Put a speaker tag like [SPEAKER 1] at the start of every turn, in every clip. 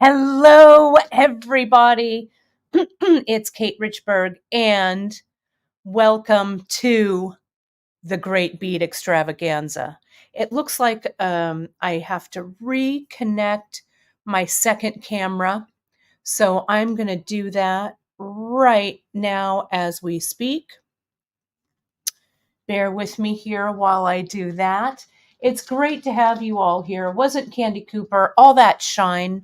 [SPEAKER 1] Hello, everybody. It's Kate Richburg, and welcome to the Great Bead Extravaganza. It looks like I have to reconnect my second camera, so I'm going to do that right now as we speak. Bear with me here while I do that. It's great to have you all here. Wasn't Candy Cooper all that shine?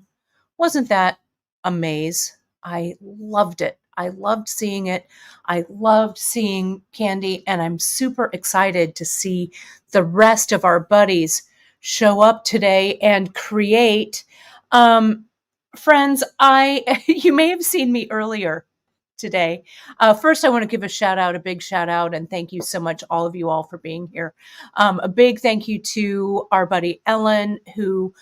[SPEAKER 1] Wasn't that a maze? I loved it. I loved seeing it. I loved seeing Candy, and I'm super excited to see the rest of our buddies show up today and create. Friends, you may have seen me earlier today. First, I want to give a big shout out, and thank you so much, all of you all, for being here. A big thank you to our buddy Ellen, who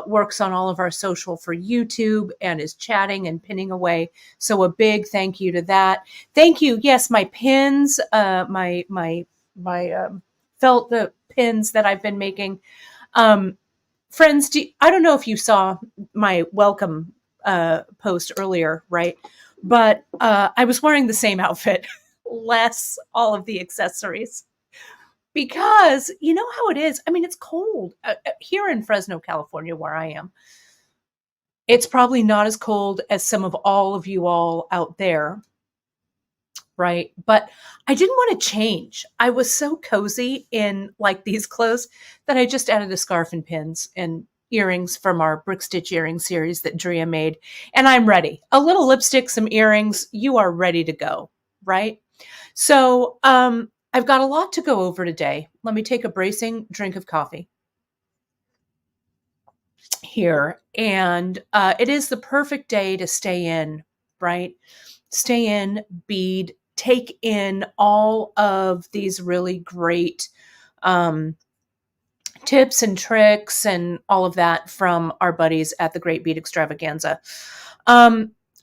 [SPEAKER 1] works on all of our social for YouTube and is chatting and pinning away. So a big thank you to that. Thank you. Yes, my pins, my felt the pins that I've been making. Friends, I don't know if you saw my welcome post earlier, right? But I was wearing the same outfit, less all of the accessories. Because you know how it is. I mean, it's cold here in Fresno, California, where I am. It's probably not as cold as some of all of you all out there, right? But I didn't want to change. I was so cozy in like these clothes that I just added a scarf and pins and earrings from our brick stitch earring series that Drea made. And I'm ready. A little lipstick, some earrings. You are ready to go, right? So, I've got a lot to go over today. Let me take a bracing drink of coffee here. And it is the perfect day to stay in, right? Stay in, bead, take in all of these really great tips and tricks and all of that from our buddies at the Great Bead Extravaganza.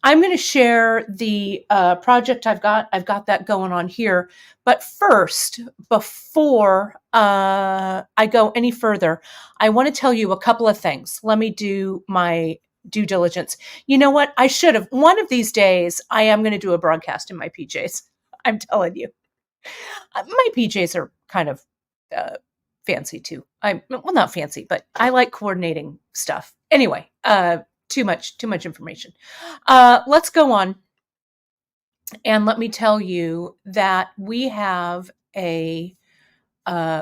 [SPEAKER 1] I'm going to share the project I've got. I've got that going on here. But first, before I go any further, I want to tell you a couple of things. Let me do my due diligence. You know what? I should have. One of these days, I am going to do a broadcast in my PJs. I'm telling you. My PJs are kind of fancy too. Well, not fancy, but I like coordinating stuff. Anyway, too much information. Let's go on. And let me tell you that we have a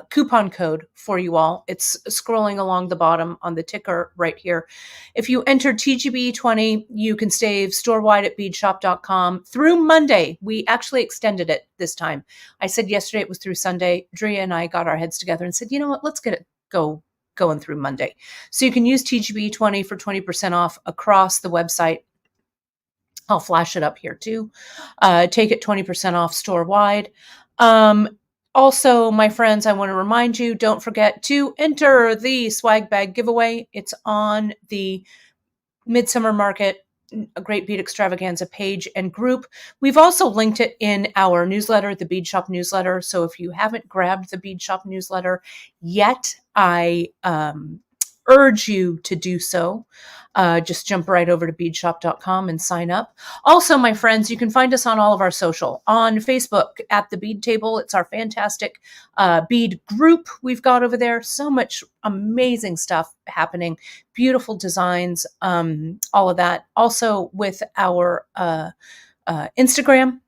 [SPEAKER 1] coupon code for you all. It's scrolling along the bottom on the ticker right here. If you enter TGBE 20, you can save store-wide at beadshop.com through Monday. We actually extended it this time. I said yesterday it was through Sunday. Drea and I got our heads together and said, you know what, let's get it going through Monday. So you can use TGBE 20 for 20% off across the website. I'll flash it up here too. Take it 20% off store-wide. Also, my friends, I want to remind you, don't forget to enter the swag bag giveaway. It's on the Midsummer Market, a Great Bead Extravaganza page and group. We've also linked it in our newsletter, the Bead Shop newsletter. So if you haven't grabbed the Bead Shop newsletter yet, I urge you to do so. Just jump right over to beadshop.com and sign up. Also, my friends, you can find us on all of our social. On Facebook at the Bead Table. It's our fantastic bead group we've got over there. So much amazing stuff happening. Beautiful designs, all of that. Also with our Instagram.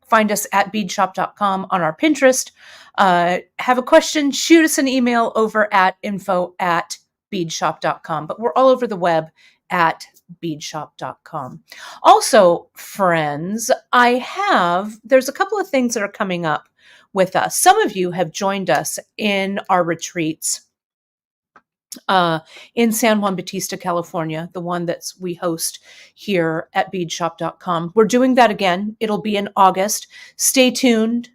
[SPEAKER 1] Find us at beadshop.com. On our Pinterest. Have a question, shoot us an email over at info@beadshop.com. But we're all over the web at beadshop.com. Also, friends, there's a couple of things that are coming up with us. Some of you have joined us in our retreats in San Juan Bautista, California, the one that we host here at beadshop.com. We're doing that again. It'll be in August. Stay tuned.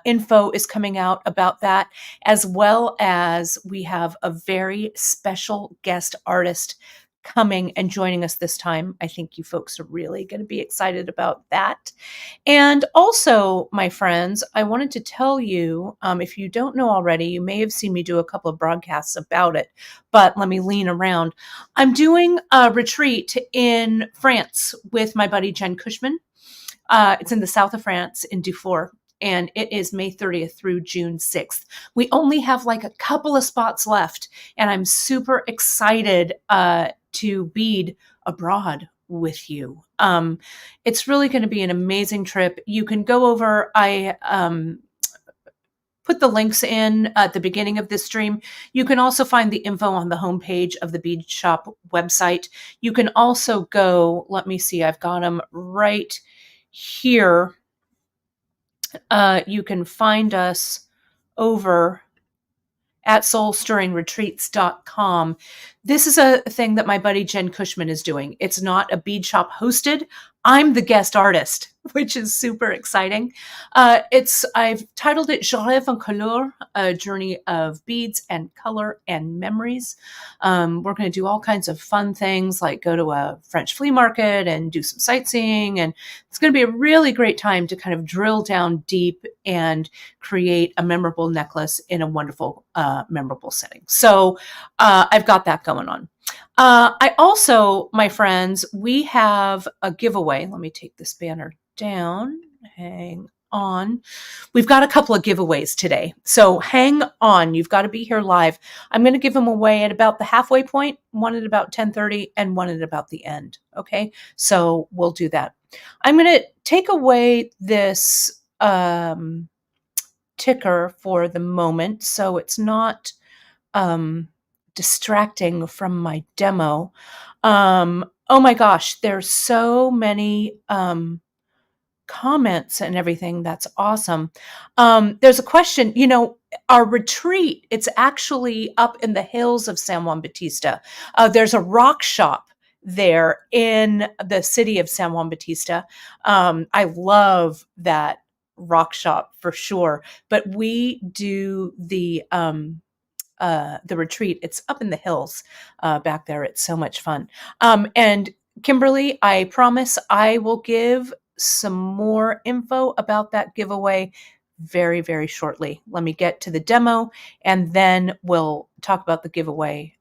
[SPEAKER 1] Info is coming out about that, as well as we have a very special guest artist coming and joining us this time. I think you folks are really going to be excited about that. And also, my friends, I wanted to tell you, if you don't know already, you may have seen me do a couple of broadcasts about it, but let me lean around. I'm doing a retreat in France with my buddy Jen Cushman. It's in the south of France in Dufour, and it is May 30th through June 6th. We only have like a couple of spots left, and I'm super excited to bead abroad with you. It's really going to be an amazing trip. You can go over, I put the links in at the beginning of this stream. You can also find the info on the homepage of the Bead Shop website. You can also go, let me see, I've got them right here. You can find us over at soulstirringretreats.com. This is a thing that my buddy Jen Cushman is doing. It's not a bead shop hosted. I'm the guest artist, which is super exciting. I've titled it Je rêve en couleur, a journey of beads and color and memories. We're going to do all kinds of fun things like go to a French flea market and do some sightseeing. And it's going to be a really great time to kind of drill down deep and create a memorable necklace in a wonderful, memorable setting. So I've got that going on. I also, my friends, we have a giveaway. Let me take this banner down. Hang on. We've got a couple of giveaways today. So hang on. You've got to be here live. I'm going to give them away at about the halfway point, one at about 10:30 and one at about the end. Okay. So we'll do that. I'm going to take away this ticker for the moment, so it's not distracting from my demo. Oh my gosh, there's so many comments and everything. That's awesome. There's a question, our retreat, it's actually up in the hills of San Juan Bautista. There's a rock shop there in the city of San Juan Bautista. I love that rock shop for sure, but we do the retreat. It's up in the hills back there. It's so much fun. And Kimberly, I promise I will give some more info about that giveaway very, very shortly. Let me get to the demo and then we'll talk about the giveaway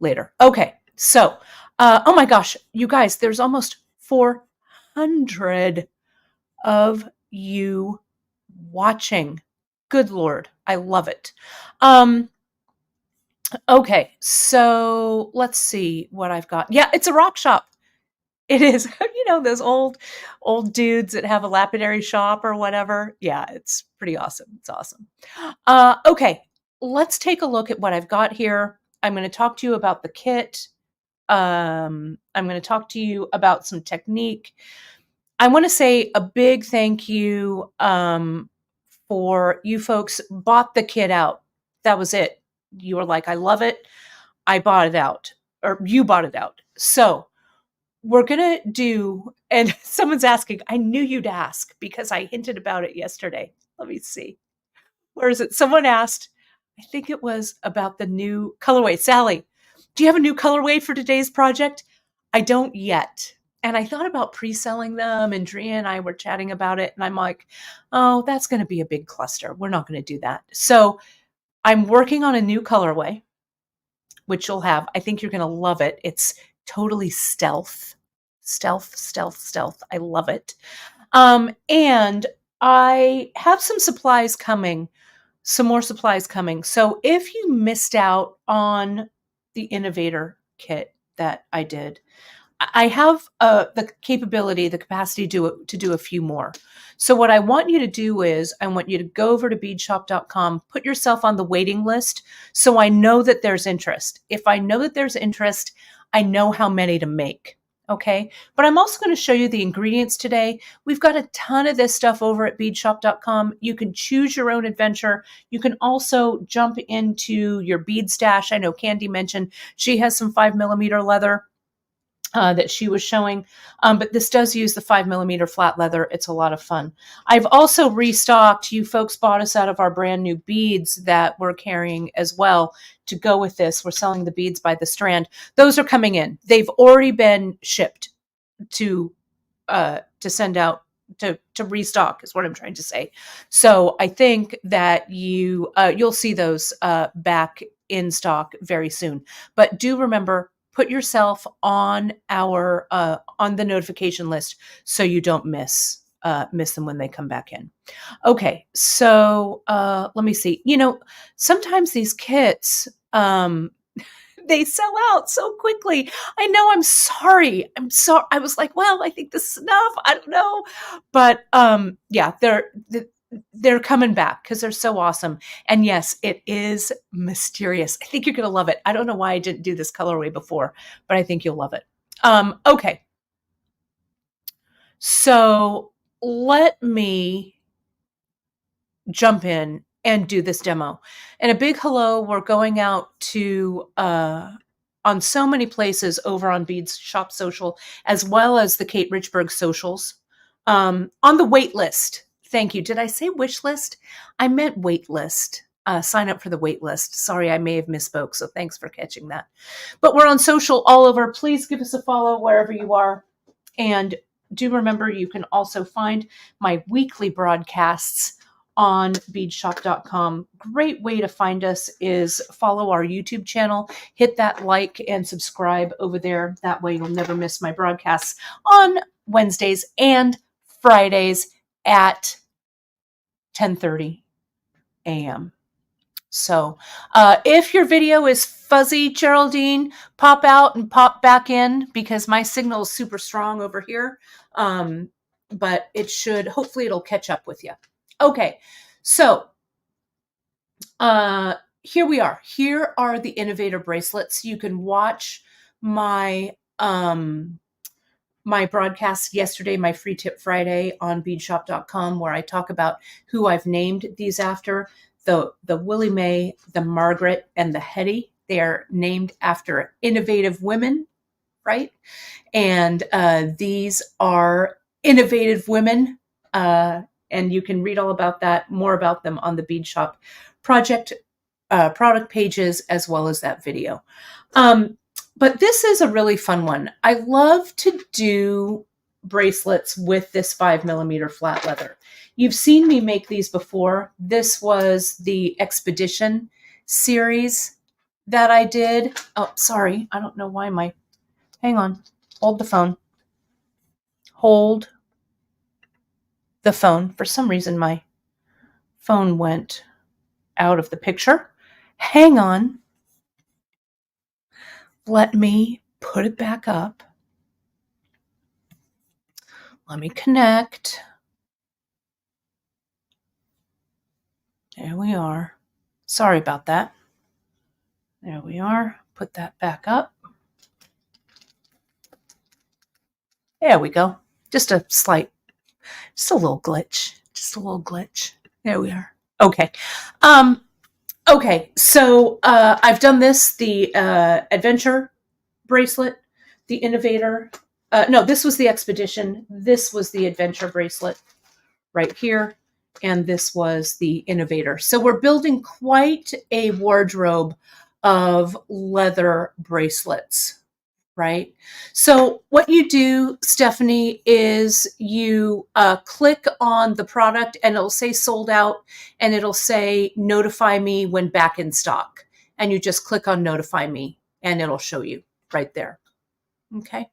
[SPEAKER 1] later. Okay. So, oh my gosh, you guys, there's almost 400 of you watching. Good Lord. I love it. Okay, so let's see what I've got. Yeah, it's a rock shop. It is, those old dudes that have a lapidary shop or whatever. Yeah, it's pretty awesome. It's awesome. Okay, let's take a look at what I've got here. I'm going to talk to you about the kit. I'm going to talk to you about some technique. I want to say a big thank you for you folks bought the kit out. That was it. You were like, I love it. I bought it out, or you bought it out. So we're going to do, and someone's asking, I knew you'd ask because I hinted about it yesterday. Let me see. Where is it? Someone asked, I think it was about the new colorway. Sally, do you have a new colorway for today's project? I don't yet. And I thought about pre-selling them, and Drea and I were chatting about it. And I'm like, oh, that's going to be a big cluster. We're not going to do that. So I'm working on a new colorway, which you'll have. I think you're going to love it. It's totally stealth. I love it. And I have some supplies coming, some more supplies coming. So if you missed out on the Innovator kit that I did, I have the capability, the capacity to do a few more. So what I want you to do is I want you to go over to beadshop.com, put yourself on the waiting list so I know that there's interest. If I know that there's interest, I know how many to make. Okay. But I'm also going to show you the ingredients today. We've got a ton of this stuff over at beadshop.com. You can choose your own adventure. You can also jump into your bead stash. I know Candy mentioned she has some 5mm leather. that she was showing. But this does use the 5mm flat leather. It's a lot of fun. I've also restocked. You folks bought us out of our brand new beads that we're carrying as well to go with this. We're selling the beads by the strand. Those are coming in. They've already been shipped to send out to restock is what I'm trying to say. So I think that you'll see those back in stock very soon. But do remember, put yourself on our on the notification list so you don't miss them when they come back in. Okay, so let me see. Sometimes these kits they sell out so quickly. I know. I'm sorry. I was like, well, I think this is enough. I don't know, but yeah, they're coming back because they're so awesome. And yes, it is mysterious. I think you're gonna love it. I don't know why I didn't do this colorway before, but I think you'll love it. Okay, so let me jump in and do this demo. And a big hello. We're going out to on so many places over on Beads Shop Social, as well as the Kate Richburg socials. On the wait list. Thank you. Did I say wish list? I meant wait list. Sign up for the wait list. Sorry, I may have misspoke, so thanks for catching that. But we're on social all over. Please give us a follow wherever you are. And do remember, you can also find my weekly broadcasts on beadshop.com. Great way to find us is follow our YouTube channel, hit that like and subscribe over there. That way you'll never miss my broadcasts on Wednesdays and Fridays at 10:30 a.m. So if your video is fuzzy, Geraldine, pop out and pop back in because my signal is super strong over here. But hopefully it'll catch up with you. Okay, so here we are. Here are the Innovator bracelets. You can watch my my broadcast yesterday, my Free Tip Friday on beadshop.com, where I talk about who I've named these after. The Willie Mae, the Margaret, and the Hetty. They are named after innovative women, right? And these are innovative women. And you can read all about that, more about them on the Bead Shop product pages, as well as that video. But this is a really fun one. I love to do bracelets with this 5mm flat leather. You've seen me make these before. This was the Expedition series that I did. Oh, sorry. I don't know why hang on. Hold the phone. Hold the phone. For some reason, my phone went out of the picture. Hang on. Let me put it back up. Let me connect. There we are. Sorry about that. There we are. Put that back up. There we go. Just a little glitch. Just a little glitch. There we are. Okay. Okay, so I've done this, the Adventure bracelet, the Innovator. No, this was the Expedition. This was the Adventure bracelet right here. And this was the Innovator. So we're building quite a wardrobe of leather bracelets, right? So what you do, Stephanie, is you click on the product and it'll say sold out and it'll say notify me when back in stock. And you just click on notify me and it'll show you right there. Okay.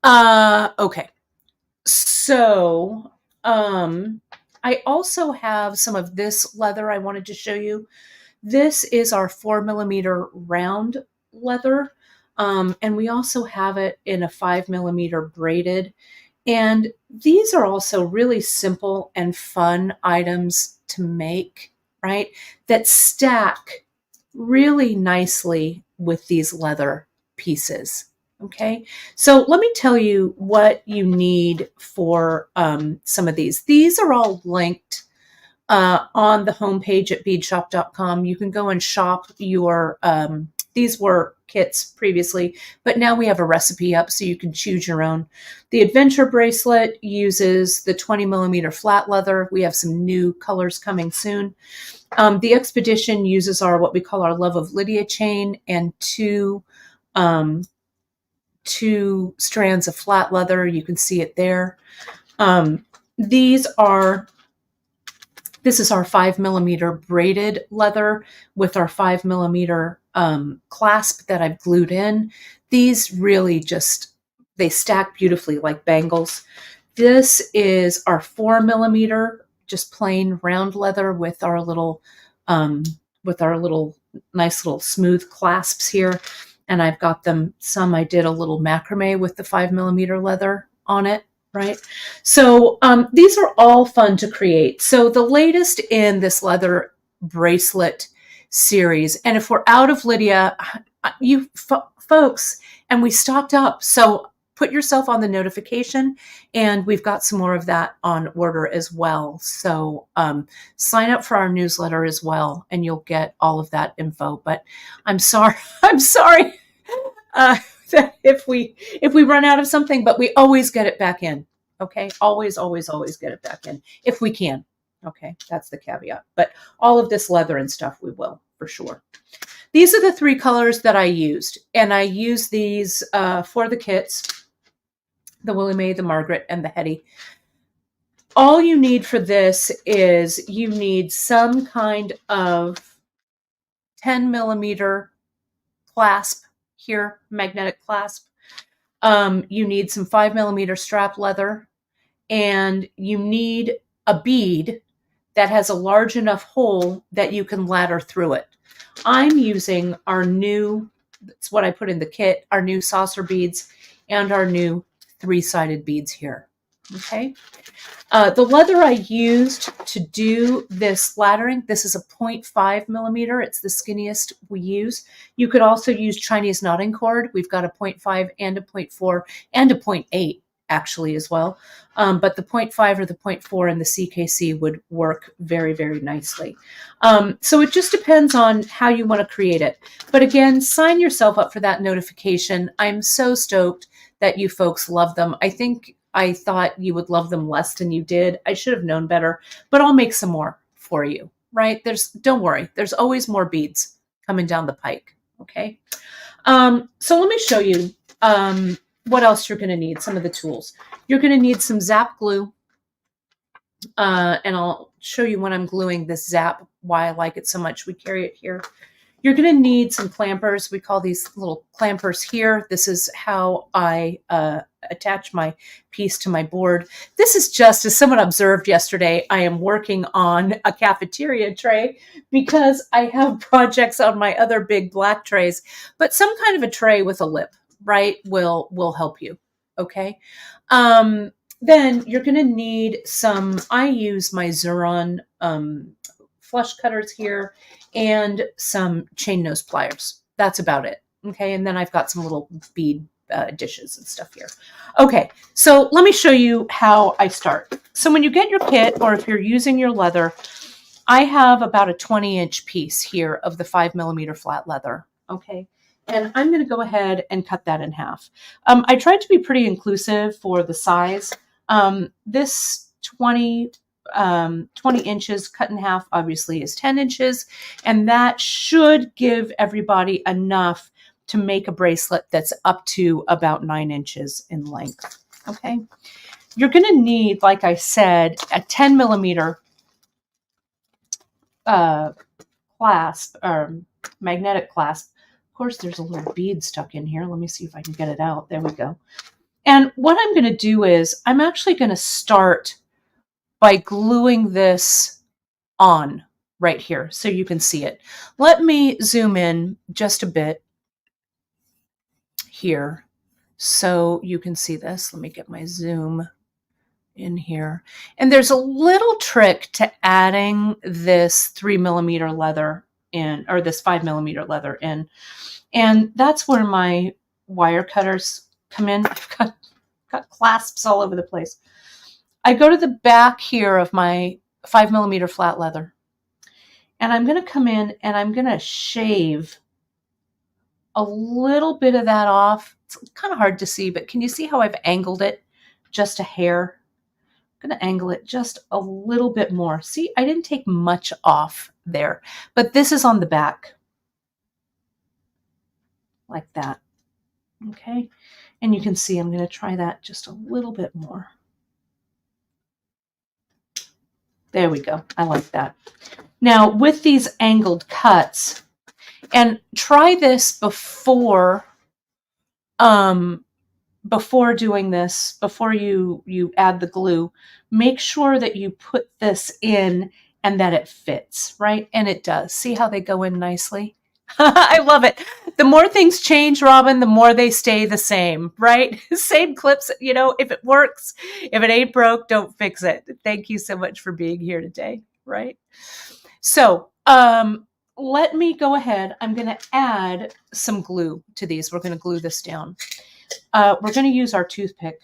[SPEAKER 1] Okay. So I also have some of this leather I wanted to show you. This is our 4mm round leather. And we also have it in a 5mm braided. And these are also really simple and fun items to make, right? That stack really nicely with these leather pieces. Okay, so let me tell you what you need for some of these. These are all linked on the homepage at beadshop.com. You can go and shop your, these were kits previously, but now we have a recipe up so you can choose your own. The Adventure Bracelet uses the 20 millimeter flat leather. We have some new colors coming soon. The Expedition uses our, what we call our Love of Lydia chain, and two strands of flat leather. You can see it there. This is our 5 millimeter braided leather with our 5 millimeter clasp that I've glued in. These really just, they stack beautifully like bangles. This is our 4 millimeter, just plain round leather with our little nice little smooth clasps here. And I've got them, some I did a little macrame with the 5 millimeter leather on it. Right. So these are all fun to create. So the latest in this leather bracelet series, and if we're out of Lydia, you folks, and we stocked up. So put yourself on the notification, and we've got some more of that on order as well. So sign up for our newsletter as well, and you'll get all of that info. But I'm sorry. That if we run out of something, but we always get it back in. Okay. Always get it back in if we can. Okay. That's the caveat, but all of this leather and stuff, we will for sure. These are the 3 colors that I used, and I used these for the kits, the Willie Mae, the Margaret, and the Hetty. All you need for this is you need some kind of 10 millimeter clasp here, magnetic clasp. You need some 5 millimeter strap leather, and you need a bead that has a large enough hole that you can ladder through it. I'm using our new, that's what I put in the kit, our new saucer beads and our new 3-sided beads here. Okay. The leather I used to do this laddering, this is a 0.5 millimeter. It's the skinniest we use. You could also use Chinese knotting cord. We've got a 0.5 and a 0.4 and a 0.8 actually as well. But the 0.5 or the 0.4 and the CKC would work very, very nicely. So it just depends on how you want to create it. But again, sign yourself up for that notification. I'm so stoked that you folks love them. I thought you would love them less than you did. I should have known better, but I'll make some more for you, right? Don't worry. There's always more beads coming down the pike. Okay. So let me show you, what else you're going to need. Some of the tools. You're going to need some Zap glue. And I'll show you when I'm gluing this Zap, why I like it so much. We carry it here. You're going to need some clampers. We call these little clampers here. This is how I attach my piece to my board. This is just, as someone observed yesterday, I am working on a cafeteria tray because I have projects on my other big black trays, but some kind of a tray with a lip, right, will help you. Okay. Then you're going to need some, I use my Xuron flush cutters here and some chain nose pliers. That's about it. Okay. And then I've got some little bead dishes and stuff here. Okay. So let me show you how I start. So when you get your kit, or if you're using your leather, I have about a 20-inch piece here of the 5 millimeter flat leather. Okay. And I'm going to go ahead and cut that in half. I tried to be pretty inclusive for the size. This 20 inches cut in half obviously is 10 inches, and that should give everybody enough to make a bracelet that's up to about 9 inches in length. Okay. You're going to need, like I said, a 10 millimeter clasp, or magnetic clasp. Of course, there's a little bead stuck in here. Let me see if I can get it out. There we go. And what I'm going to do is I'm actually going to start by gluing this on right here so you can see it. Let me zoom in just a bit here so you can see this. Let me get my zoom in here. And there's a little trick to adding this 3 millimeter leather in, or this 5 millimeter leather in. And that's where my wire cutters come in. I've got clasps all over the place. I go to the back here of my 5 millimeter flat leather, and I'm going to come in and I'm going to shave a little bit of that off. It's kind of hard to see, but can you see how I've angled it just a hair? I'm going to angle it just a little bit more. See, I didn't take much off there, but this is on the back like that. Okay. And you can see I'm going to try that just a little bit more. There we go. I like that. Now with these angled cuts, and try this before doing this, before you add the glue, make sure that you put this in and that it fits, right? And it does. See how they go in nicely? I love it. The more things change, Robin, the more they stay the same, right? Same clips, you know, if it works, if it ain't broke, don't fix it. Thank you so much for being here today, right? So, let me go ahead. I'm going to add some glue to these. We're going to glue this down. We're going to use our toothpick,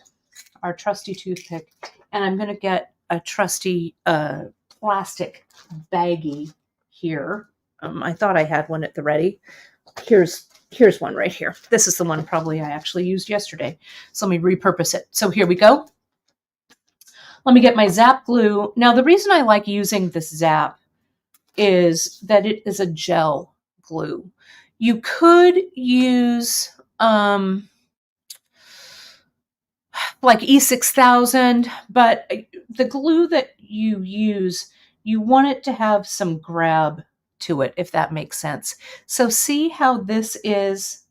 [SPEAKER 1] our trusty toothpick, and I'm going to get a trusty plastic baggie here. I thought I had one at the ready. Here's one right here. This is the one probably I actually used yesterday. So let me repurpose it. So here we go. Let me get my Zap glue. Now, the reason I like using this Zap is that it is a gel glue. You could use like E6000, but the glue that you use, you want it to have some grab to it, if that makes sense. So see how this is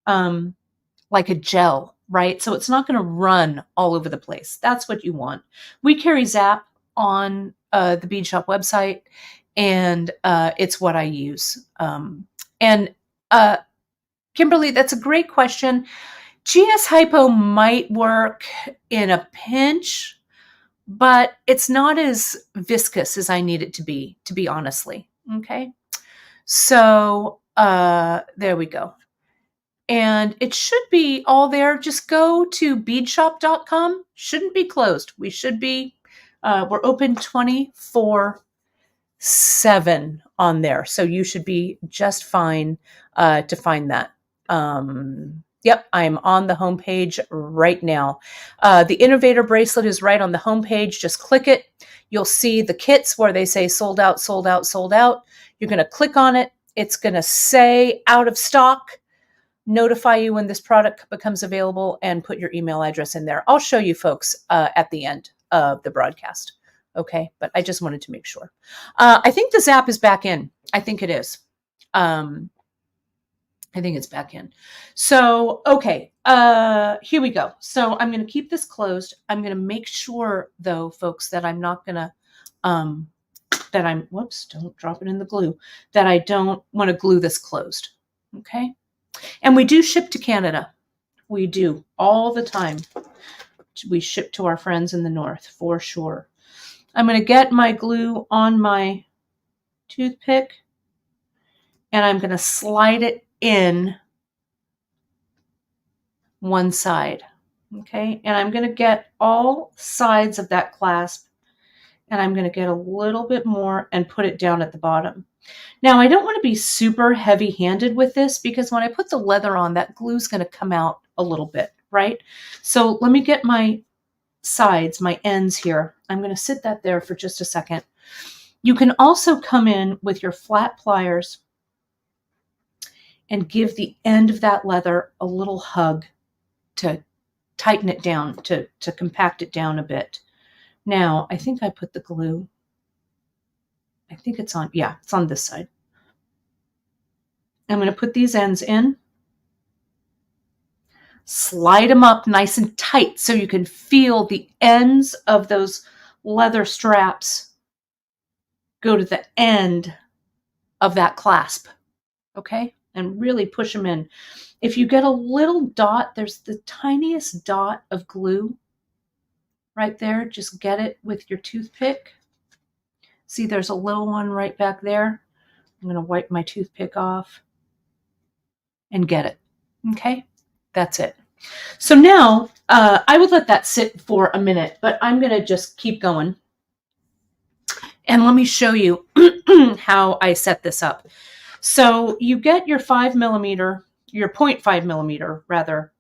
[SPEAKER 1] like a gel, right? So it's not going to run all over the place. That's what you want. We carry Zap on the Bead Shop website, and it's what I use. And Kimberly, that's a great question. GS Hypo might work in a pinch, but it's not as viscous as I need it to be honestly. Okay. So there we go. And it should be all there. Just go to beadshop.com. Shouldn't be closed. We should be, we're open 24/7 on there. So you should be just fine to find that. Yep, I'm on the homepage right now. The Innovator Bracelet is right on the homepage. Just click it. You'll see the kits where they say sold out, sold out, sold out. You're going to click on it. It's going to say out of stock, notify you when this product becomes available, and put your email address in there. I'll show you folks at the end of the broadcast. Okay, but I just wanted to make sure. I think the Zap is back in. I think it is. I think it's back in. So, okay, here we go. So I'm going to keep this closed. I'm going to make sure, though, folks, that I'm not going to, whoops, don't drop it in the glue, that I don't want to glue this closed. Okay. And we do ship to Canada. We do all the time. We ship to our friends in the north for sure. I'm going to get my glue on my toothpick, and I'm going to slide it in one side. Okay. And I'm going to get all sides of that clasp, and I'm going to get a little bit more and put it down at the bottom. Now, I don't want to be super heavy-handed with this, because when I put the leather on, that glue is going to come out a little bit, right? So let me get my sides, my ends here. I'm going to sit that there for just a second. You can also come in with your flat pliers and give the end of that leather a little hug to tighten it down, to compact it down a bit. Now, I think I put the glue. I think it's on, yeah, it's on this side. I'm going to put these ends in, slide them up nice and tight so you can feel the ends of those leather straps go to the end of that clasp, okay? And really push them in. If you get a little dot, there's the tiniest dot of glue right there. Just get it with your toothpick. See, there's a little one right back there. I'm going to wipe my toothpick off and get it. Okay, that's it. So now I would let that sit for a minute, but I'm going to just keep going. And let me show you how I set this up. So you get your 5mm, your 0.5mm rather,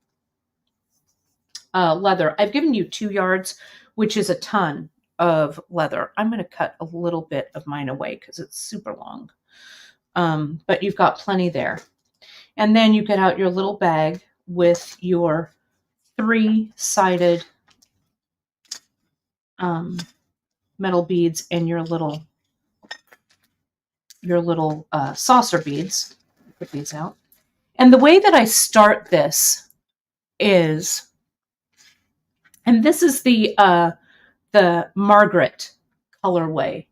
[SPEAKER 1] leather. I've given you 2 yards, which is a ton of leather. I'm going to cut a little bit of mine away because it's super long. But you've got plenty there. And then you get out your little bag with your 3-sided metal beads and your little saucer beads. Put these out. And the way that I start this is, and this is the Margaret colorway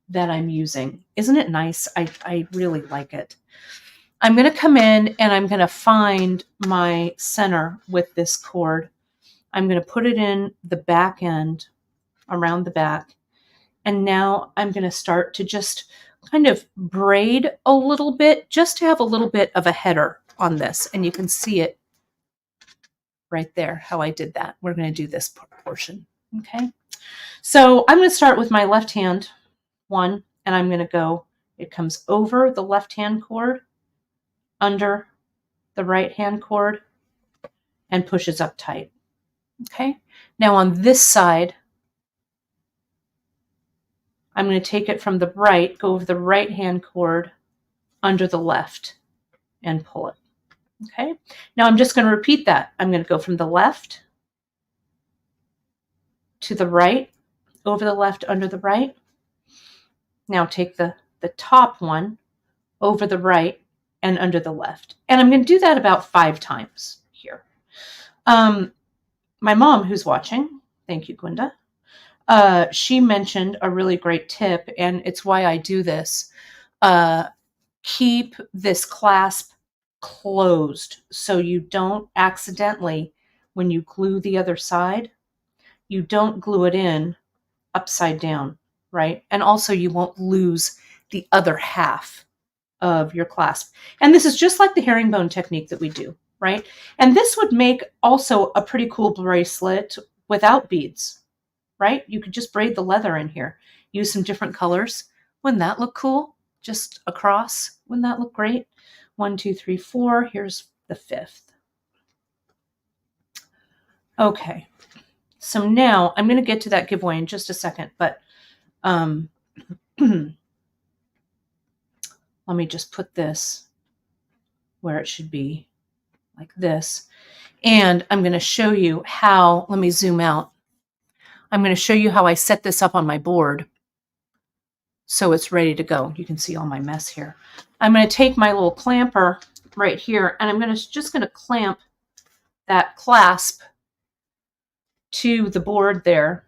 [SPEAKER 1] that I'm using. Isn't it nice? I really like it. I'm going to come in and I'm going to find my center with this cord. I'm going to put it in the back end, around the back. And now I'm going to start to just kind of braid a little bit, just to have a little bit of a header on this. And you can see it right there, how I did that. We're going to do this portion. Okay. So I'm going to start with my left hand one, and I'm going to go, it comes over the left hand cord, under the right hand cord, and pushes up tight. Okay. Now on this side, I'm going to take it from the right, go over the right hand cord, under the left, and pull it. Okay. Now I'm just going to repeat that. I'm going to go from the left to the right, over the left, under the right. Now take the top one, over the right, and under the left. And I'm going to do that about 5 times here. My mom, who's watching, thank you, Gwenda, she mentioned a really great tip, and it's why I do this. Keep this clasp closed so you don't accidentally, when you glue the other side, you don't glue it in upside down, right? And also you won't lose the other half of your clasp. And this is just like the herringbone technique that we do, right? And this would make also a pretty cool bracelet without beads, right? You could just braid the leather in here, use some different colors. Wouldn't that look cool? Just across. Wouldn't that look great? 1, 2, 3, 4. Here's the 5th. Okay. So now I'm going to get to that giveaway in just a second, but let me just put this where it should be, like this. And I'm going to show you how, let me zoom out. I'm going to show you how I set this up on my board so it's ready to go. You can see all my mess here. I'm going to take my little clamper right here, and I'm just going to clamp that clasp to the board there.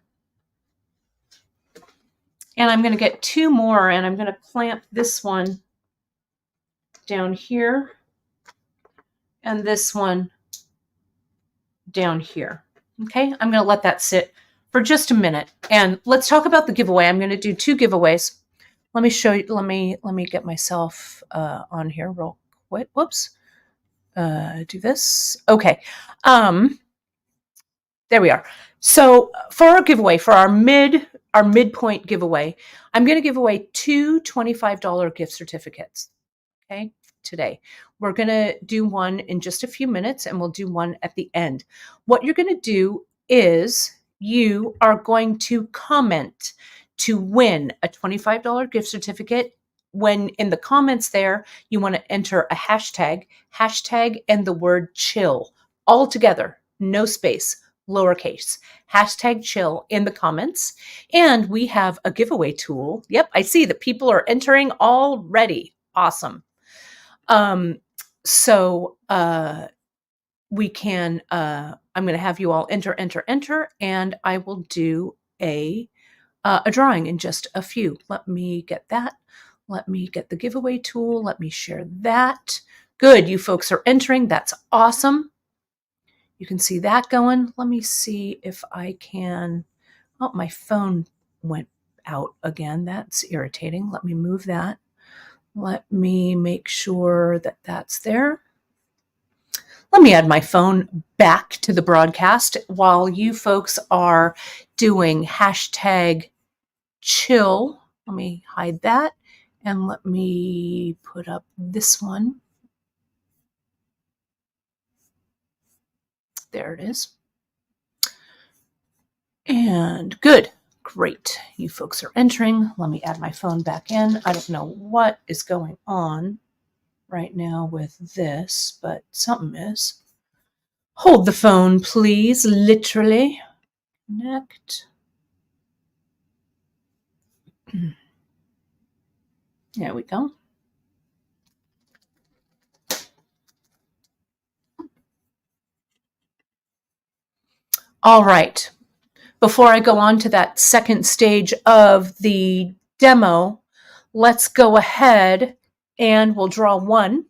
[SPEAKER 1] And I'm going to get 2 more, and I'm going to clamp this one down here and this one down here. Okay, I'm going to let that sit for just a minute, and let's talk about the giveaway. I'm going to do 2 giveaways. Let me show you. Let me get myself on here real quick. Whoops. Do this. Okay. There we are. So for our giveaway, for our midpoint giveaway, I'm going to give away 2 $25 gift certificates. Okay, today. We're going to do one in just a few minutes, and we'll do one at the end. What you're going to do is you are going to comment to win a $25 gift certificate. When in the comments there, you want to enter a hashtag and the word chill, all together, no space, lowercase, hashtag chill in the comments. And we have a giveaway tool. Yep, I see that people are entering already. Awesome. So we can, I'm going to have you all enter, and I will do a drawing in just a few. Let me get that. Let me get the giveaway tool. Let me share that. Good. You folks are entering. That's awesome. You can see that going. Let me see if I can. Oh, my phone went out again. That's irritating. Let me move that. Let me make sure that that's there. Let me add my phone back to the broadcast while you folks are doing hashtag chill. Let me hide that And let me put up this one. There it is. And good. Great. You folks are entering. Let me add my phone back in. I don't know what is going on right now with this, but something is. Hold the phone, please. Literally. Connect. There we go. All right. Before I go on to that second stage of the demo, let's go ahead and we'll draw one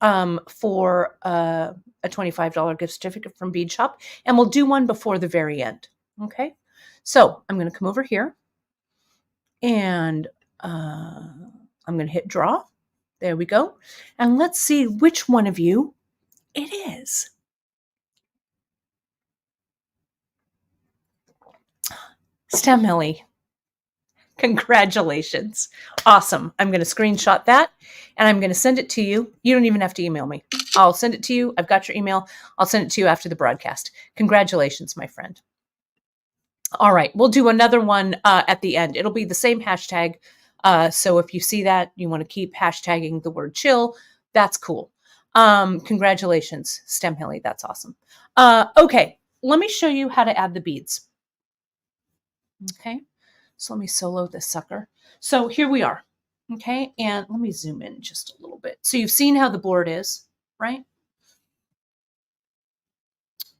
[SPEAKER 1] for a $25 gift certificate from Bead Shop, and we'll do one before the very end. Okay, so I'm going to come over here and I'm going to hit draw. There we go. And let's see which one of you it is. Stem Millie. Congratulations. Awesome. I'm going to screenshot that and I'm going to send it to you. You don't even have to email me. I'll send it to you. I've got your email. I'll send it to you after the broadcast. Congratulations, my friend. All right. We'll do another one at the end. It'll be the same hashtag. So if you see that, you want to keep hashtagging the word chill, that's cool. Congratulations, Stem Hilly. That's awesome. Okay. Let me show you how to add the beads. Okay. So let me solo this sucker. So here we are. Okay. And let me zoom in just a little bit. So you've seen how the board is, right?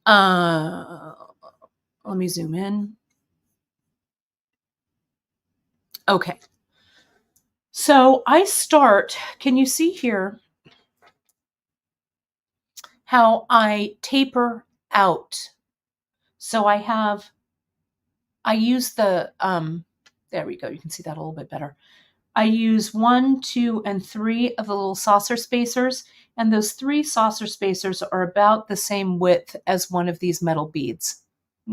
[SPEAKER 1] Let me zoom in. Okay. So I start, can you see here how I taper out? So I use the, there we go. You can see that a little bit better. I use 1, 2, and 3 of the little saucer spacers, and those 3 saucer spacers are about the same width as one of these metal beads.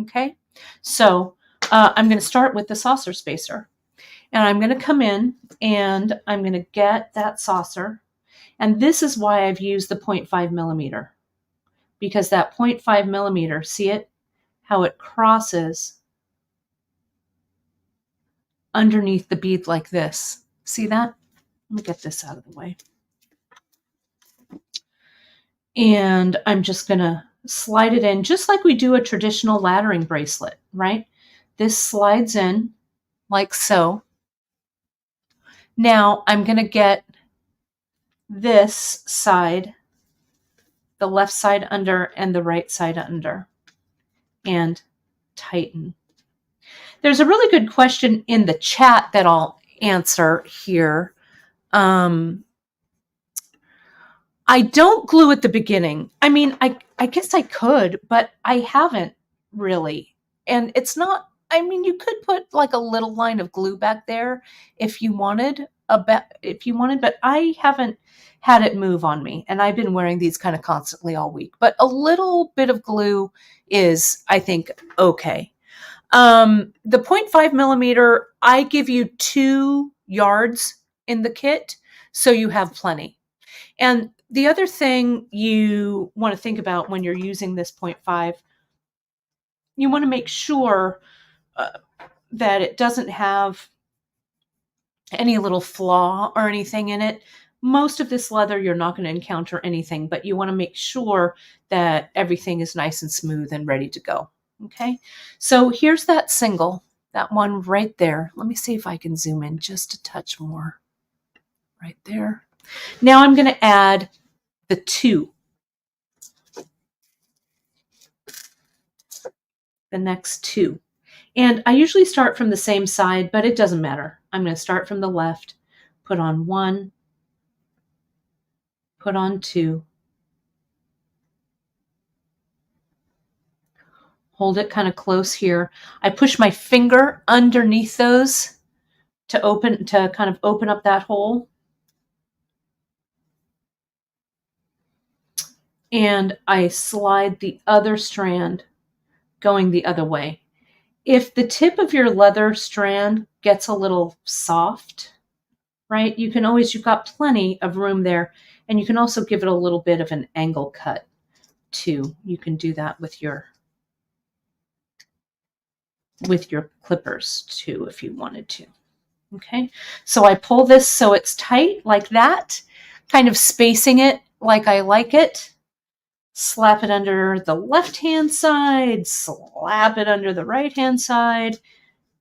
[SPEAKER 1] Okay, so I'm going to start with the saucer spacer, and I'm going to come in and I'm going to get that saucer, and this is why I've used the 0.5 millimeter, because that 0.5 millimeter, see it, how it crosses underneath the bead like this. See that? Let me get this out of the way. And I'm just going to slide it in just like we do a traditional laddering bracelet, right? This slides in like so. Now I'm going to get this side, the left side under and the right side under, and tighten. There's a really good question in the chat that I'll answer here. I don't glue at the beginning. I mean, I guess I could, but I haven't really. And it's not, I mean, you could put like a little line of glue back there if you wanted, but I haven't had it move on me. And I've been wearing these kind of constantly all week. But a little bit of glue is, I think, okay. The 0.5 millimeter, I give you 2 yards in the kit, so you have plenty. And the other thing you want to think about when you're using this 0.5, you want to make sure that it doesn't have any little flaw or anything in it. Most of this leather, you're not going to encounter anything, but you want to make sure that everything is nice and smooth and ready to go. Okay, so here's that single, that one right there. Let me see if I can zoom in just a touch more. Right there. Now I'm going to add the 2. The next 2. And I usually start from the same side, but it doesn't matter. I'm going to start from the left, put on 1, put on 2, hold it kind of close here. I push my finger underneath those to kind of open up that hole. And I slide the other strand going the other way. If the tip of your leather strand gets a little soft, right? You can always, you've got plenty of room there, and you can also give it a little bit of an angle cut too. You can do that with your clippers too if you wanted to. Okay, so I pull this so it's tight like that, kind of spacing it like I like it. Slap it under the left-hand side, slap it under the right-hand side,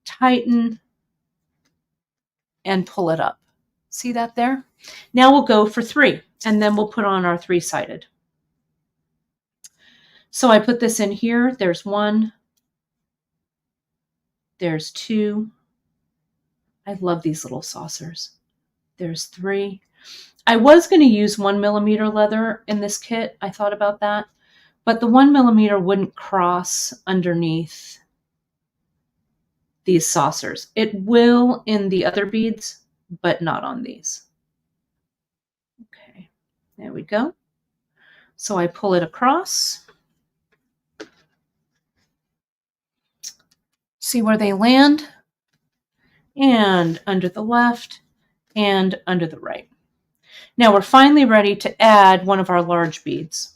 [SPEAKER 1] tighten, and pull it up. See that there? Now we'll go for 3, and then we'll put on our 3-sided. So I put this in here. There's 1. There's 2. I love these little saucers. There's 3. I was going to use 1mm leather in this kit. I thought about that, but the 1mm wouldn't cross underneath these saucers. It will in the other beads, but not on these. Okay, there we go. So I pull it across. See where they land? And under the left and under the right. Now we're finally ready to add one of our large beads.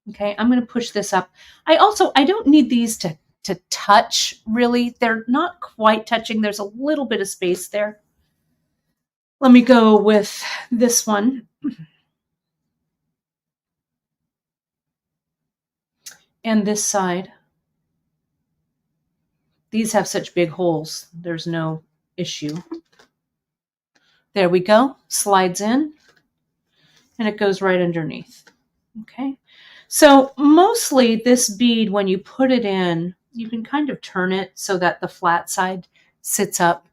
[SPEAKER 1] Okay, I'm going to push this up. I don't need these to touch, really. They're not quite touching. There's a little bit of space there. Let me go with this one. And this side. These have such big holes. There's no issue. There we go. Slides in. And it goes right underneath. Okay. So mostly this bead, when you put it in, you can kind of turn it so that the flat side sits up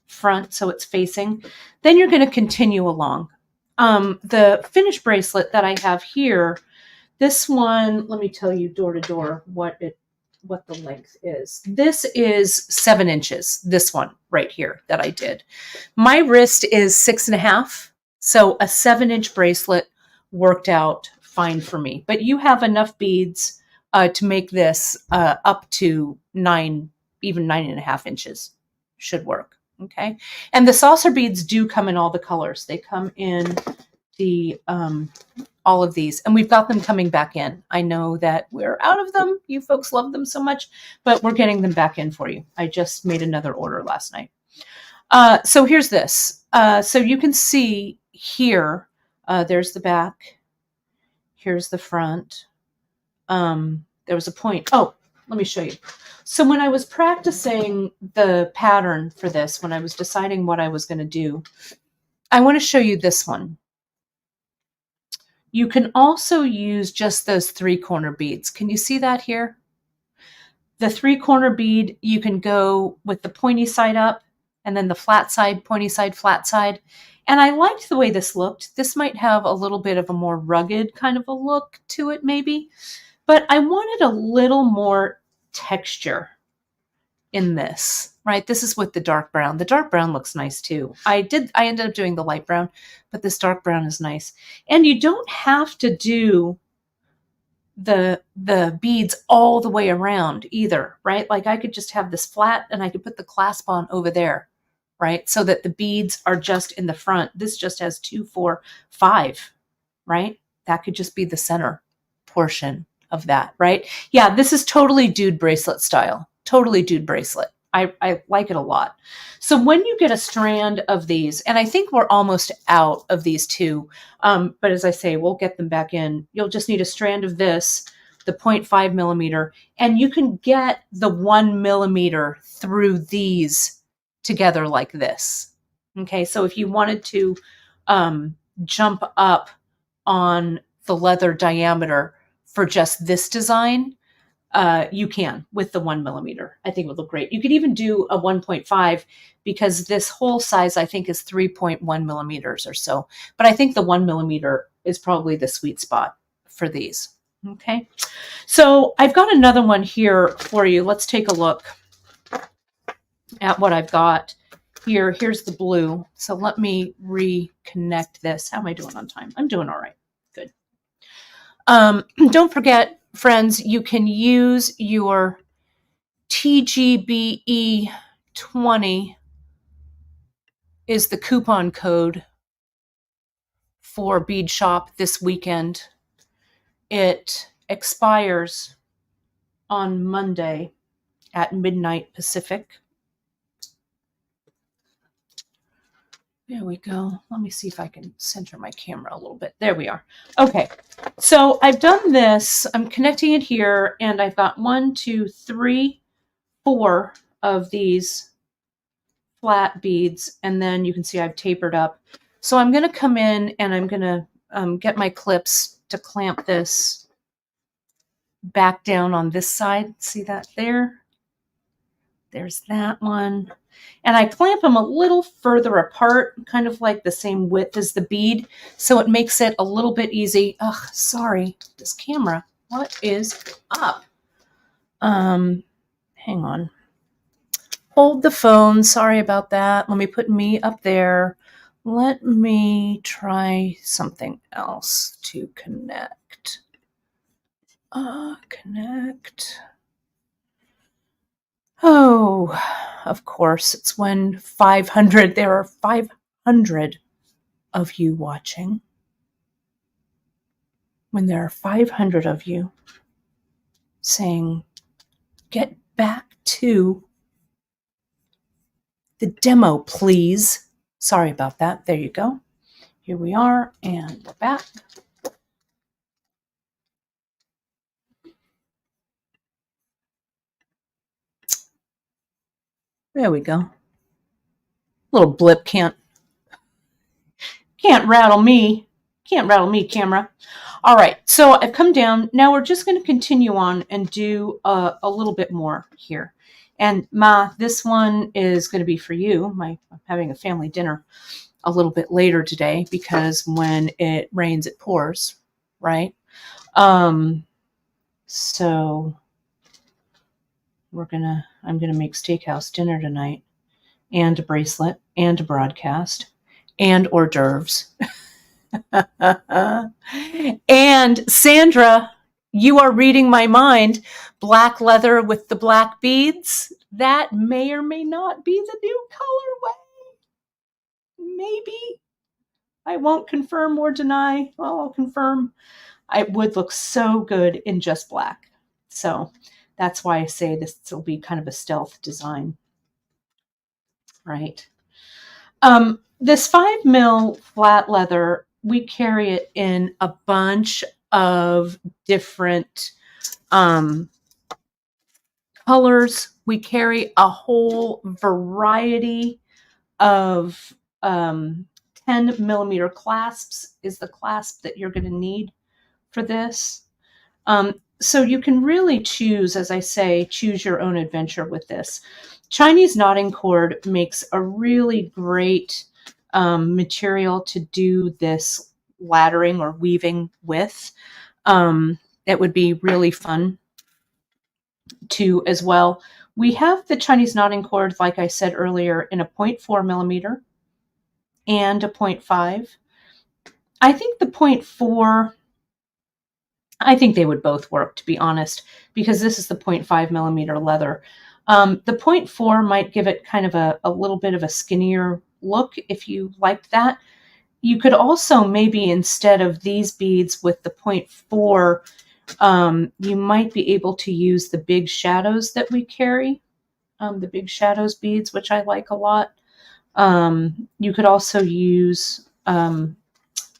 [SPEAKER 1] front, so it's facing. Then you're going to continue along. The finished bracelet that I have here, this one, let me tell you door to door what the length is. This is 7 inches. This one right here that I did. My wrist is 6.5, so a 7-inch bracelet worked out fine for me. But you have enough beads to make this up to 9, even 9.5 inches should work. Okay, and the saucer beads do come in all the colors. They come in the all of these, and we've got them coming back in. I know that we're out of them. You folks love them so much, but we're getting them back in for you. I just made another order last night. So here's this. So you can see here, there's the back. Here's the front. There was a point. Oh, let me show you. So when I was practicing the pattern for this, when I was deciding what I was going to do, I want to show you this one. You can also use just those 3-corner beads. Can you see that here? The 3-corner bead, you can go with the pointy side up and then the flat side, pointy side, flat side. And I liked the way this looked. This might have a little bit of a more rugged kind of a look to it maybe, but I wanted a little more texture in this, right? This is with the dark brown. The dark brown looks nice too. I ended up doing the light brown, but this dark brown is nice. And you don't have to do the beads all the way around either, right? Like I could just have this flat and I could put the clasp on over there, right? So that the beads are just in the front. This just has 2, 4, 5, right? That could just be the center portion of that, right? Yeah, this is totally dude bracelet style. Totally dude bracelet. I like it a lot. So when you get a strand of these, and I think we're almost out of these too, but as I say, we'll get them back in. You'll just need a strand of this, the 0.5 millimeter, and you can get the 1 millimeter through these together like this. Okay, so if you wanted to jump up on the leather diameter for just this design, you can with the 1 millimeter. I think it would look great. You could even do a 1.5 because this whole size I think is 3.1 millimeters or so. But I think the 1 millimeter is probably the sweet spot for these. Okay, so I've got another one here for you. Let's take a look at what I've got here. Here's the blue. So let me reconnect this. How am I doing on time? I'm doing all right. Good. Don't forget, friends, you can use your TGBE 20 is the coupon code for Bead Shop this weekend. It expires on Monday at midnight Pacific. There we go. Let me see if I can center my camera a little bit. There we are. Okay, so I've done this. I'm connecting it here, and I've got 1, 2, 3, 4 of these flat beads, and then you can see I've tapered up. So I'm going to come in and I'm going to get my clips to clamp this back down on this side. See that there? There's that one. And I clamp them a little further apart, kind of like the same width as the bead, so it makes it a little bit easy. Ugh, sorry, this camera. What is up? Hang on. Hold the phone. Sorry about that. Let me put me up there. Let me try something else to connect. Connect. Oh, of course, it's when 500, there are 500 of you watching. When there are 500 of you saying, get back to the demo, please. Sorry about that. There you go. Here we are, and we're back. There we go. Little blip can't rattle me. Can't rattle me, camera. All right, so I've come down. Now we're just going to continue on and do a little bit more here. And Ma, this one is going to be for you. I'm having a family dinner a little bit later today because when it rains, it pours, right? So I'm gonna make steakhouse dinner tonight, and a bracelet, and a broadcast, and hors d'oeuvres. And Sandra, you are reading my mind. Black leather with the black beads. That may or may not be the new colorway. Maybe. I won't confirm or deny. Well, I'll confirm. It would look so good in just black. So that's why I say this will be kind of a stealth design. Right. This 5mm flat leather, we carry it in a bunch of different colors. We carry a whole variety of 10mm clasps is the clasp that you're going to need for this. So you can really choose, as I say, choose your own adventure with this. Chinese knotting cord makes a really great material to do this laddering or weaving with. It would be really fun to as well. We have the Chinese knotting cord, like I said earlier, in a 0.4mm and a 0.5. I think the 0.4, I think they would both work, to be honest, because this is the 0.5mm leather. The 0.4 might give it kind of a little bit of a skinnier look if you liked that. You could also maybe, instead of these beads with the 0.4, you might be able to use the big shadows that we carry, the big shadows beads, which I like a lot. You could also use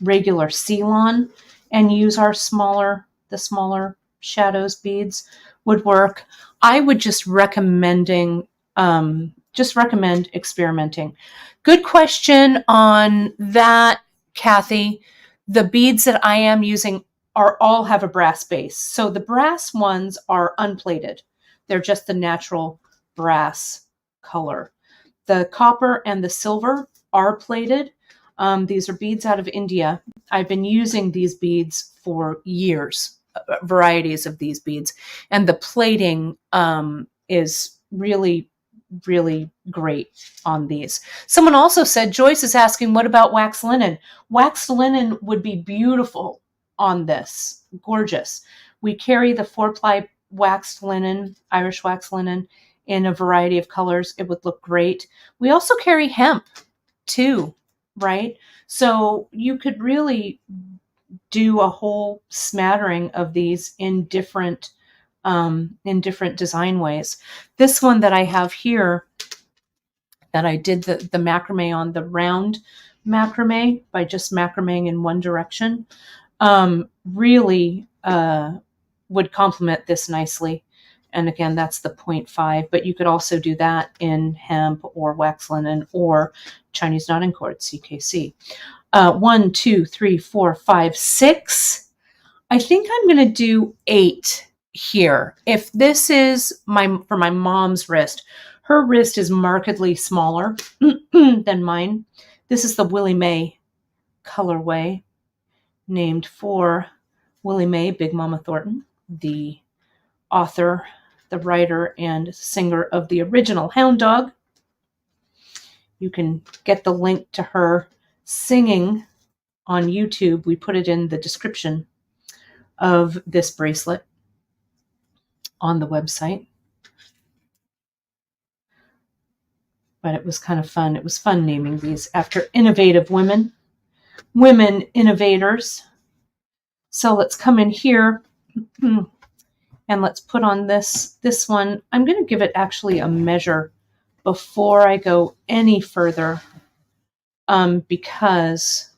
[SPEAKER 1] regular Ceylon and use the smaller shadows beads would work. I would just recommend experimenting. Good question on that, Kathy. The beads that I am using all have a brass base. So the brass ones are unplated. They're just the natural brass color. The copper and the silver are plated. These are beads out of India. I've been using these beads for years, varieties of these beads. And the plating is really, really great on these. Someone also said, Joyce is asking, what about wax linen? Wax linen would be beautiful on this. Gorgeous. We carry the 4-ply waxed linen, Irish wax linen, in a variety of colors. It would look great. We also carry hemp. too, right? So you could really do a whole smattering of these in different design ways. This one that I have here that I did the macrame on, the round macrame by just macrameing in one direction, really would complement this nicely. And again, that's the 0.5, but you could also do that in hemp or wax linen or Chinese knotting cord, CKC. 1, 2, 3, 4, 5, 6. I think I'm going to do 8 here. If this is for my mom's wrist, her wrist is markedly smaller than mine. This is the Willie Mae colorway, named for Willie Mae, Big Mama Thornton, the author, the writer, and singer of the original Hound Dog. You can get the link to her singing on YouTube. We put it in the description of this bracelet on the website. But it was kind of fun. It was fun naming these after innovative women innovators. So let's come in here and let's put on this one. I'm going to give it actually a measure before I go any further, because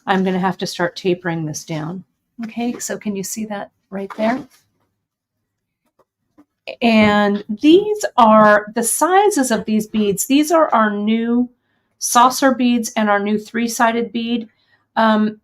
[SPEAKER 1] I'm going to have to start tapering this down. Okay, so can you see that right there? And these are the sizes of these beads. These are our new saucer beads and our new 3-sided bead.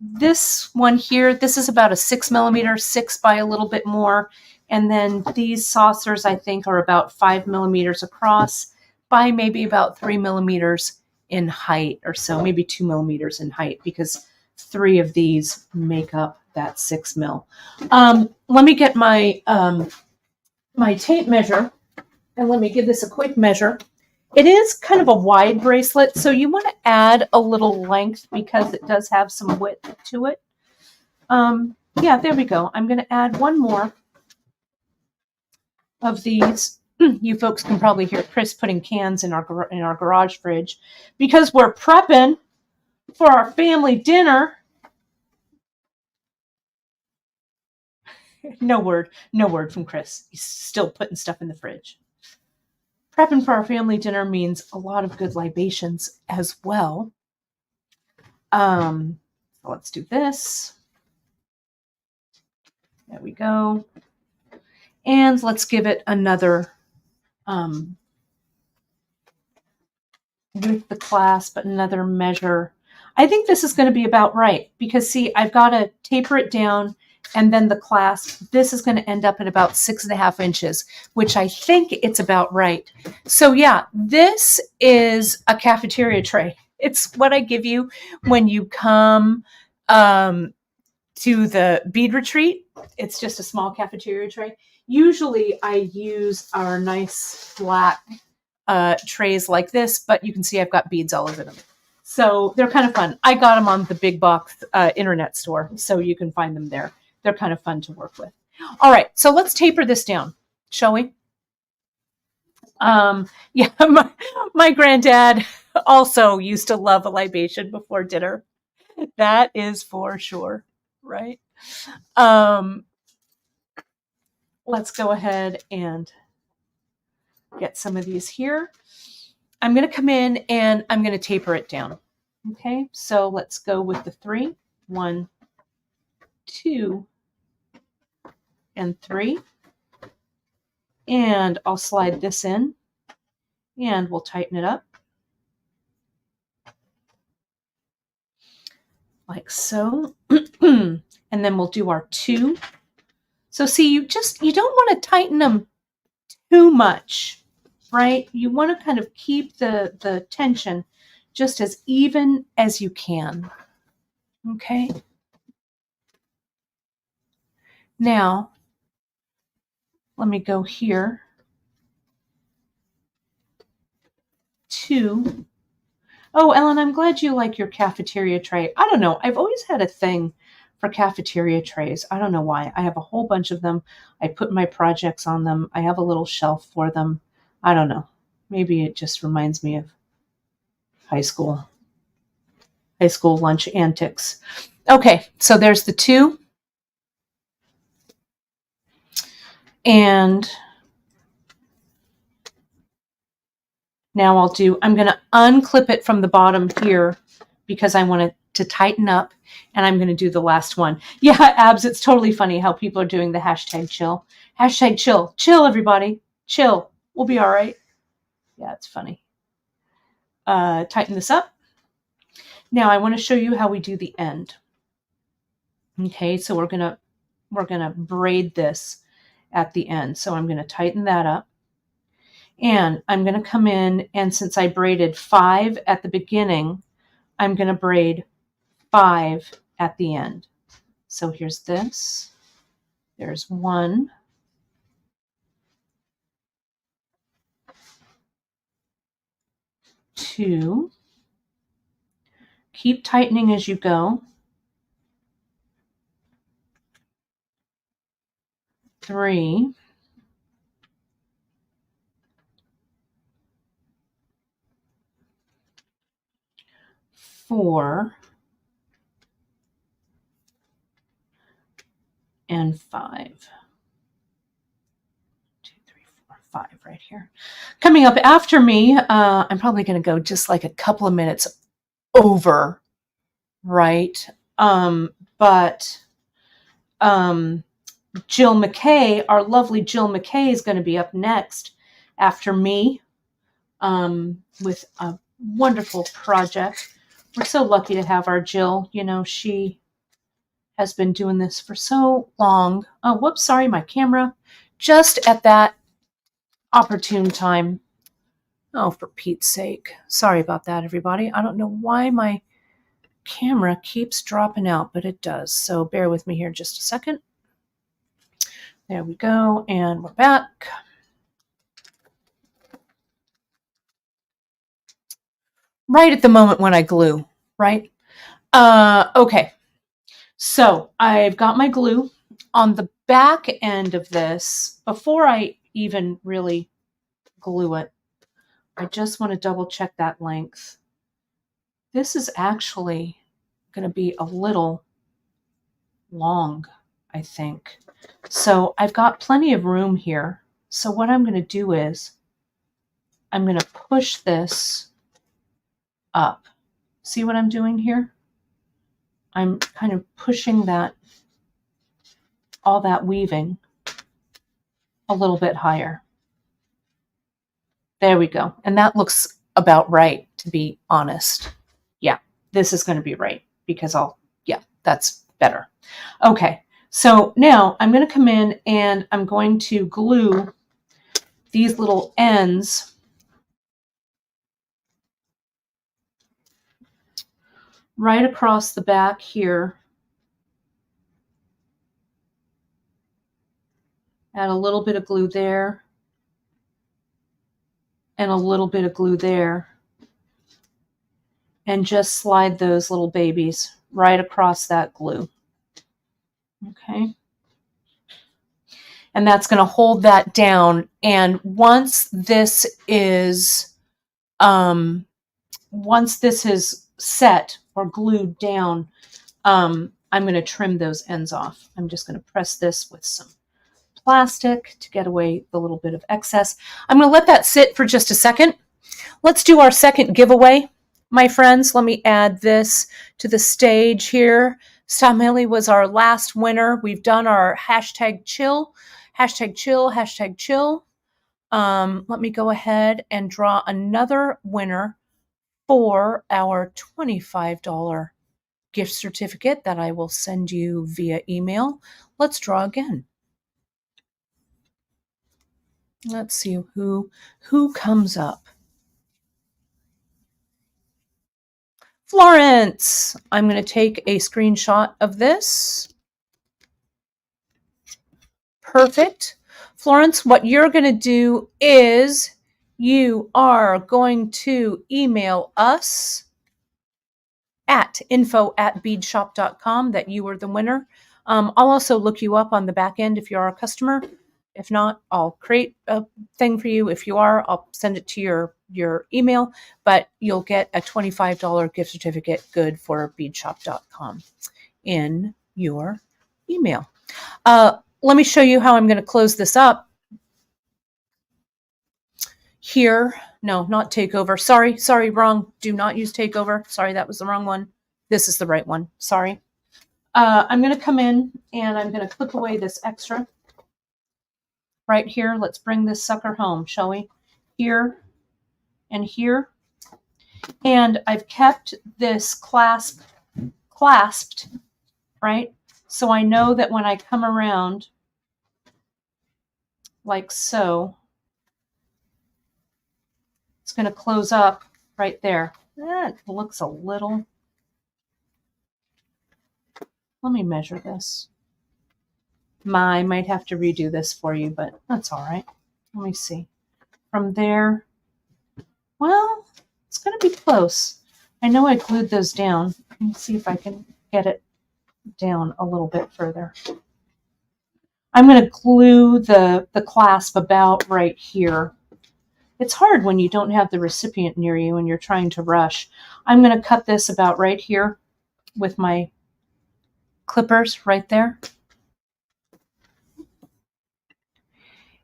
[SPEAKER 1] This one here, this is about a 6 millimeter, 6 by a little bit more. And then these saucers, I think, are about 5 millimeters across by maybe about 3 millimeters in height or so, maybe 2 millimeters in height, because 3 of these make up that 6 mil. Let me get my my tape measure, and let me give this a quick measure. It is kind of a wide bracelet, so you want to add a little length because it does have some width to it. Yeah, there we go. I'm going to add one more of these. You folks can probably hear Chris putting cans in our garage fridge because we're prepping for our family dinner. No word from Chris. He's still putting stuff in the fridge. Prepping for our family dinner means a lot of good libations as well. So let's do this. There we go. And let's give it another, with the clasp, another measure. I think this is going to be about right because, see, I've got to taper it down, and then the clasp, this is going to end up at about 6.5 inches, which I think it's about right. So yeah, this is a cafeteria tray. It's what I give you when you come to the bead retreat. It's just a small cafeteria tray. Usually I use our nice flat trays like this, but you can see I've got beads all over them. So they're kind of fun. I got them on the big box internet store, so you can find them there. They're kind of fun to work with. All right, so let's taper this down, shall we? Yeah, my granddad also used to love a libation before dinner. That is for sure, right? Let's go ahead and get some of these here. I'm going to come in and I'm going to taper it down. Okay, so let's go with the 3. 1, 2, and 3. And I'll slide this in and we'll tighten it up. Like so. And then we'll do our 2. So see, you don't want to tighten them too much, right? You want to kind of keep the tension just as even as you can. Okay. Now, let me go here to, oh, Ellen, I'm glad you like your cafeteria tray. I don't know. I've always had a thing for cafeteria trays. I don't know why. I have a whole bunch of them. I put my projects on them. I have a little shelf for them. I don't know. Maybe it just reminds me of high school lunch antics. Okay, so there's the two. And now I'm going to unclip it from the bottom here because I want it to tighten up, and I'm going to do the last one. Yeah, Abs, it's totally funny how people are doing the hashtag chill. Hashtag chill. Chill, everybody. Chill. We'll be all right. Yeah, it's funny. Tighten this up. Now I want to show you how we do the end. Okay, so we're gonna braid this at the end. So I'm going to tighten that up. And I'm going to come in, and since I braided 5 at the beginning, I'm going to braid 5 at the end. So here's this. There's 1, 2. Keep tightening as you go. 3. 4. And 5. 2, 3, 4, 5 right here. Coming up after me, I'm probably going to go just like a couple of minutes over, right? But Jill McKay, our lovely Jill McKay, is going to be up next after me with a wonderful project. We're so lucky to have our Jill. You know, she has been doing this for so long. Oh, whoops, sorry, my camera. Just at that opportune time. Oh, for Pete's sake. Sorry about that, everybody. I don't know why my camera keeps dropping out, but it does. So bear with me here just a second. There we go, and we're back. Right at the moment when I glue, right? Okay, so I've got my glue on the back end of this. Before I even really glue it, I just want to double check that length. This is actually going to be a little long, I think. So I've got plenty of room here. So what I'm going to do is I'm going to push this up. See what I'm doing here? I'm kind of pushing that, all that weaving a little bit higher. There we go. And that looks about right, to be honest. Yeah, this is going to be right because that's better. Okay, so now I'm going to come in and I'm going to glue these little ends right across the back here. Add a little bit of glue there and a little bit of glue there. And just slide those little babies right across that glue. Okay. And that's going to hold that down. And once this is set or glued down, I'm going to trim those ends off. I'm just going to press this with some plastic to get away the little bit of excess. I'm going to let that sit for just a second. Let's do our second giveaway, my friends. Let me add this to the stage here. Samili was our last winner. We've done our hashtag chill, hashtag chill, hashtag chill. Let me go ahead and draw another winner for our $25 gift certificate that I will send you via email. Let's draw again. Let's see who comes up. Florence. I'm going to take a screenshot of this. Perfect. Florence, what you're going to do is you are going to email us at info@beadshop.com that you were the winner. I'll also look you up on the back end if you're a customer. If not, I'll create a thing for you. If you are, I'll send it to your your email, but you'll get a $25 gift certificate good for beadshop.com in your email. Let me show you how I'm going to close this up. Here, no, not takeover. Sorry, wrong. Do not use takeover. Sorry, that was the wrong one. This is the right one. Sorry. I'm going to come in and I'm going to clip away this extra right here. Let's bring this sucker home, shall we? Here and here. And I've kept this clasped, right? So I know that when I come around like so, it's going to close up right there. That looks a little... Let me measure this. I might have to redo this for you, but that's all right. Let me see. From there, well, it's going to be close. I know I glued those down. Let me see if I can get it down a little bit further. I'm going to glue the clasp about right here. It's hard when you don't have the recipient near you and you're trying to rush. I'm going to cut this about right here with my clippers right there.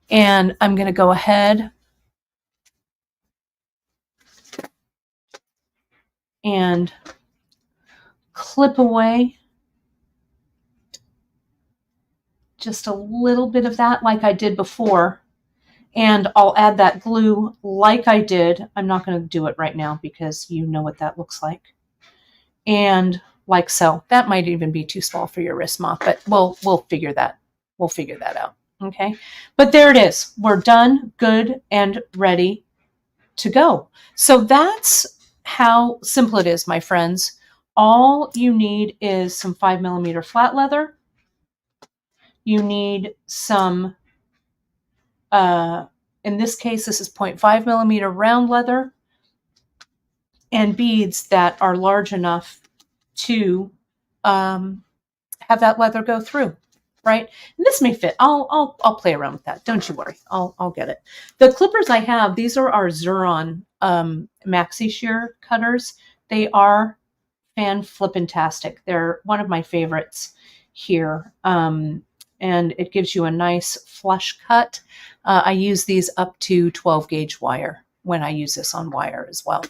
[SPEAKER 1] And I'm going to go ahead and clip away just a little bit of that like I did before. And I'll add that glue like I did. I'm not going to do it right now because you know what that looks like. And like so. That might even be too small for your wrist mop, but we'll figure that. We'll figure that out. Okay. But there it is. We're done, good, and ready to go. So that's how simple it is, my friends. All you need is some 5mm flat leather. You need some, in this case, this is 0.5mm round leather, and beads that are large enough to have that leather go through, right? And this may fit. I'll play around with that. Don't you worry. I'll get it. The clippers I have, these are our Xuron maxi shear cutters. They are fan-flippin-tastic. They're one of my favorites here. And it gives you a nice flush cut. I use these up to 12 gauge wire when I use this on wire as well.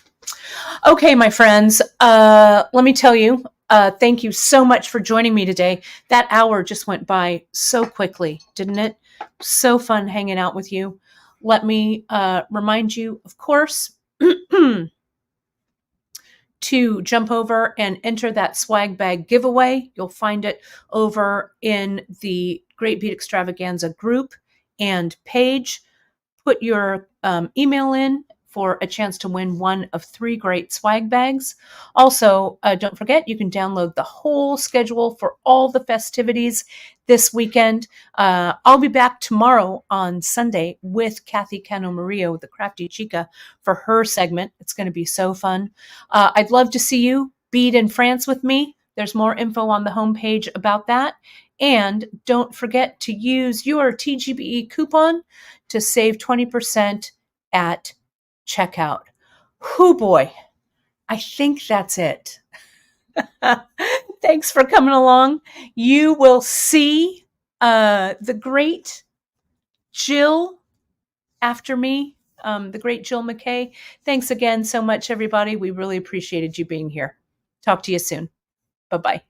[SPEAKER 1] Okay, my friends, let me tell you, thank you so much for joining me today. That hour just went by so quickly, didn't it? So fun hanging out with you. Let me remind you, of course, to jump over and enter that swag bag giveaway. You'll find it over in the Great Bead Extravaganza group and page. Put your email in for a chance to win one of 3 great swag bags. Also, don't forget, you can download the whole schedule for all the festivities this weekend. I'll be back tomorrow on Sunday with Kathy Cano Murillo, the Crafty Chica, for her segment. It's going to be so fun. I'd love to see you bead in France with me. There's more info on the homepage about that. And don't forget to use your TGBE coupon to save 20% at checkout. Hoo boy, I think that's it. Thanks for coming along. You will see the great Jill after me, the great Jill McKay. Thanks again so much, everybody. We really appreciated you being here. Talk to you soon. Bye-bye.